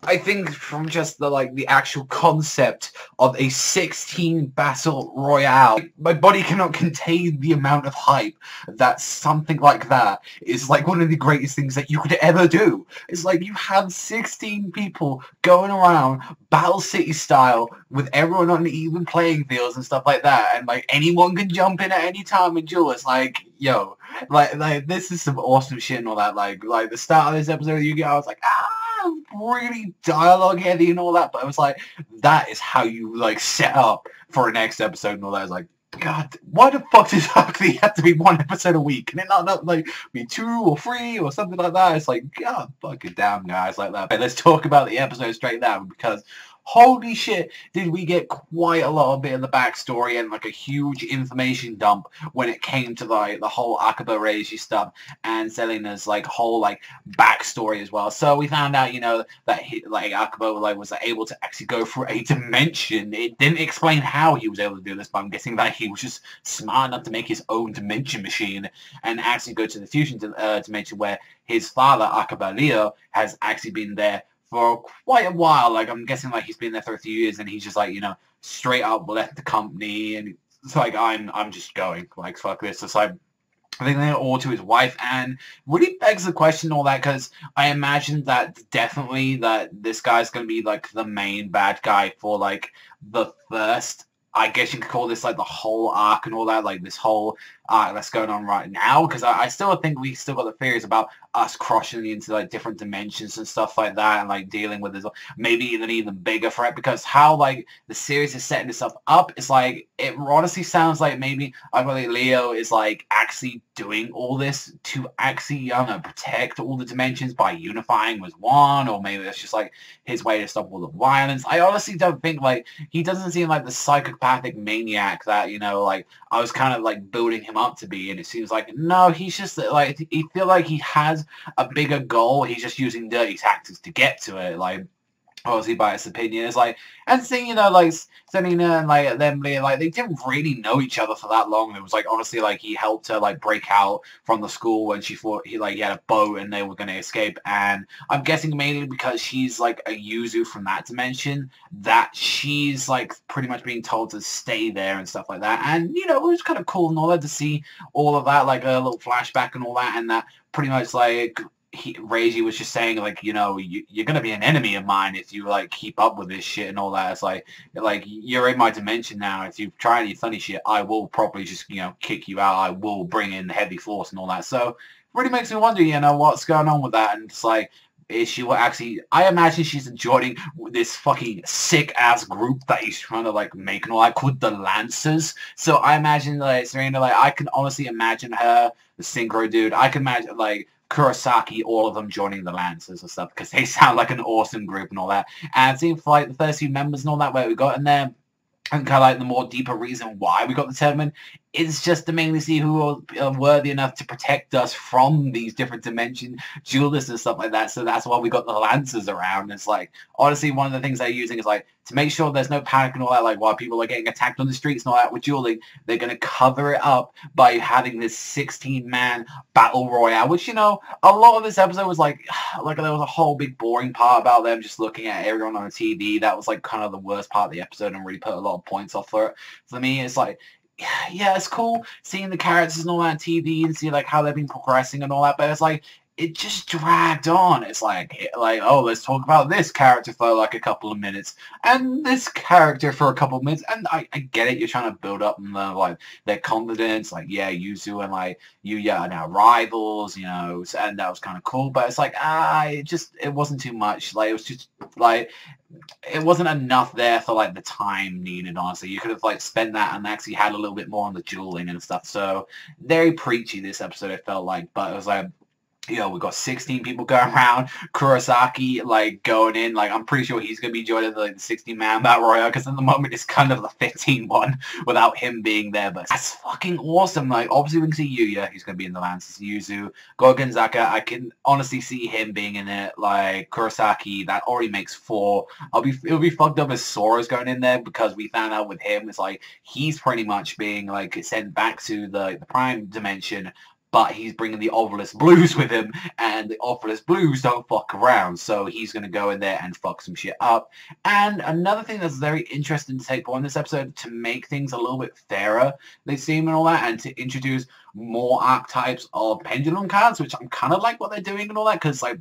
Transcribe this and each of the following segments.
I think from just the actual concept of a 16 battle royale, my body cannot contain the amount of hype that something like that is like one of the greatest things that you could ever do. It's like you have 16 people going around Battle City style with everyone on the even playing fields and stuff like that, and like anyone can jump in at any time and duel. It's like, yo, like this is some awesome shit and all that. Like the start of this episode, you get, I was like, really dialogue heavy and all that, but it was like, that is how you like set up for a next episode and all that. It's like, God, why the fuck does it actually have to be one episode a week? Can it not like be 2 or 3 or something like that? It's like, God fucking damn, guys, like that. But let's talk about the episode straight now, because holy shit, did we get quite a lot of bit of the backstory and like a huge information dump when it came to like the whole Akaba Reiji stuff and Selena's like whole like backstory as well. So we found out, you know, that like Akaba like was able to actually go through a dimension. It didn't explain how he was able to do this, but I'm guessing that he was just smart enough to make his own dimension machine and actually go to the fusion dimension where his father, Akaba Leo, has actually been there for quite a while. Like, I'm guessing, like, he's been there for a few years, and he's just, like, you know, straight up left the company, and it's like, I'm just going, like, fuck this. It's like, I think they're all to his wife, and really begs the question, all that, because I imagine that definitely that this guy's going to be, like, the main bad guy for, like, the first, I guess you could call this, like, the whole arc and all that, like, this whole arc that's going on right now, because I still think we still got the theories about us crossing into, like, different dimensions and stuff like that, and, like, dealing with this, maybe an even bigger threat, because how, like, the series is setting this up, it's like, it honestly sounds like maybe, I believe Leo is, like, actually doing all this to actually, I don't know, protect all the dimensions by unifying with one, or maybe that's just, like, his way to stop all the violence. I honestly don't think, like, he doesn't seem like the psychopathic maniac that, you know, like, I was kind of, like, building him up to be, and it seems like, no, he's just, like, he feel like he has a bigger goal, he's just using dirty tactics to get to it, like, obviously by his opinion. It's like, and seeing, you know, like, Selena and, like, them, like, they didn't really know each other for that long. It was, like, honestly, like, he helped her, like, break out from the school when she thought he had a boat and they were going to escape, and I'm guessing mainly because she's, like, a Yuzu from that dimension, that she's, like, pretty much being told to stay there and stuff like that, and, you know, it was kind of cool and all that to see all of that, like, a little flashback and all that, and that pretty much, like, Reiji was just saying, like, you know, you're gonna be an enemy of mine if you, like, keep up with this shit and all that. It's like, you're in my dimension now. If you try any funny shit, I will probably just, you know, kick you out. I will bring in heavy force and all that. So it really makes me wonder, you know, what's going on with that. And it's like, is she actually, I imagine she's joining this fucking sick-ass group that he's trying to, like, make and all that, called the Lancers. So I imagine, like, Serena, like, I can honestly imagine her, the Synchro dude, I can imagine, like, Kurosaki, all of them joining the Lancers and stuff, because they sound like an awesome group and all that. And seeing for, like, the first few members and all that, where we got in there, and kind of like the more deeper reason why we got the tournament is just to mainly see who are worthy enough to protect us from these different dimension duelists and stuff like that. So that's why we got the Lancers around. It's like, honestly, one of the things they're using is like, to make sure there's no panic and all that, like while people are getting attacked on the streets and all that with dueling, they're going to cover it up by having this 16-man battle royale, which, you know, a lot of this episode was like there was a whole big boring part about them just looking at everyone on the TV. That was like kind of the worst part of the episode and really put a lot of points off for it. For me, it's like, yeah, it's cool seeing the characters and all that on TV and see like how they've been progressing and all that, but it's like, it just dragged on. It's like, oh, let's talk about this character for like a couple of minutes and this character for a couple of minutes, and I get it, you're trying to build up like their confidence, like, yeah, Yuzu and like Yuya are now rivals, you know, and that was kind of cool, but it's like, it wasn't too much. Like, it was just like, it wasn't enough there for like the time needed, honestly. You could have like spent that and actually had a little bit more on the dueling and stuff. So very preachy this episode, it felt like, but it was like, you know, we got 16 people going around. Kurosaki, like, going in. Like, I'm pretty sure he's going to be joining the 16-man Battle Royale, because at the moment it's kind of the 15 one without him being there. But that's fucking awesome. Like, obviously we can see Yuya. He's going to be in the Lancers. Yuzu. Gorgonzaka, I can honestly see him being in it. Like, Kurosaki, that already makes 4. It'll be fucked up as Sora's going in there, because we found out with him, it's like, he's pretty much being, like, sent back to the Prime Dimension but he's bringing the Obelisk Blues with him, and the Obelisk Blues don't fuck around, so he's going to go in there and fuck some shit up. And another thing that's very interesting to take on this episode, to make things a little bit fairer, they seem, and all that, and to introduce more archetypes of pendulum cards, which I'm kind of like what they're doing and all that, because, like,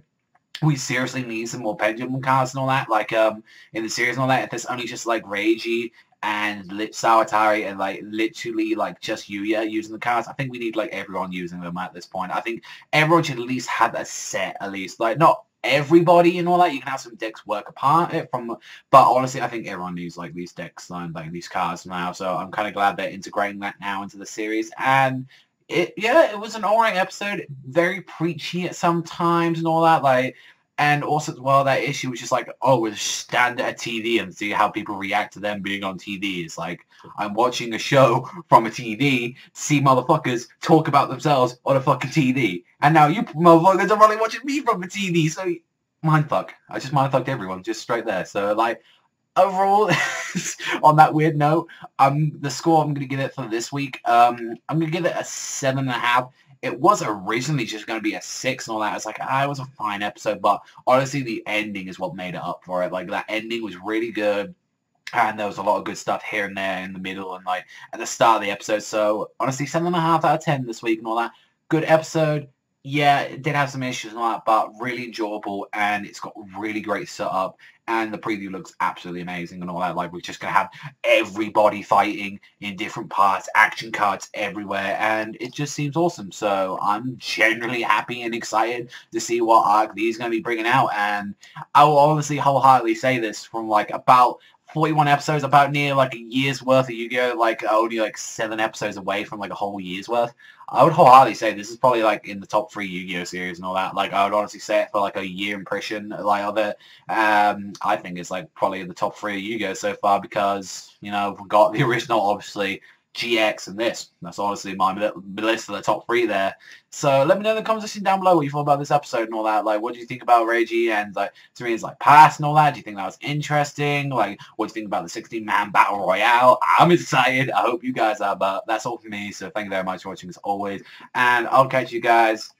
we seriously need some more pendulum cards and all that, like, in the series and all that. If there's only just, like, Reiji and Sawatari and, like, literally, like, just Yuya using the cards, I think we need, like, everyone using them at this point. I think everyone should at least have a set, at least. Like, not everybody and all that. You can have some decks work apart from, but honestly, I think everyone needs, like, these decks and, like, these cards now, so I'm kind of glad they're integrating that now into the series. And it was an alright episode, very preachy at some times and all that, like, and also as well, that issue was just like, oh, we'll stand at a TV and see how people react to them being on TV. It's like, I'm watching a show from a TV to see motherfuckers talk about themselves on a fucking TV. And now you motherfuckers are probably watching me from a TV, so mindfuck. I just mindfucked everyone, just straight there. So, like, overall, on that weird note, the score I'm going to give it for this week, I'm going to give it a 7.5. It was originally just going to be a 6 and all that. It's like, it was a fine episode, but honestly, the ending is what made it up for it. Like, that ending was really good, and there was a lot of good stuff here and there in the middle and, like, at the start of the episode. So, honestly, 7.5 out of 10 this week and all that. Good episode. Yeah, it did have some issues and all that, but really enjoyable, and it's got really great setup, and the preview looks absolutely amazing and all that. Like, we're just going to have everybody fighting in different parts, action cards everywhere, and it just seems awesome. So I'm generally happy and excited to see what arc these going to be bringing out, and I will honestly wholeheartedly say this, from, like, about 41 episodes, about near, like, a year's worth of Yu-Gi-Oh!, like, only, like, 7 episodes away from, like, a whole year's worth. I would wholeheartedly say this is probably, like, in the top 3 Yu-Gi-Oh! Series and all that. Like, I would honestly say it for, like, a year impression, like, of it. I think it's, like, probably in the top 3 of Yu-Gi-Oh! So far, because, you know, we've got the original, obviously, GX and this. That's honestly my list of the top 3 there. So let me know in the comment section down below what you thought about this episode and all that. Like, what do you think about Reiji and, like, Serena's, like, past and all that? Do you think that was interesting? Like, what do you think about the 16-man battle royale? I'm excited. I hope you guys are, but that's all for me. So thank you very much for watching as always, and I'll catch you guys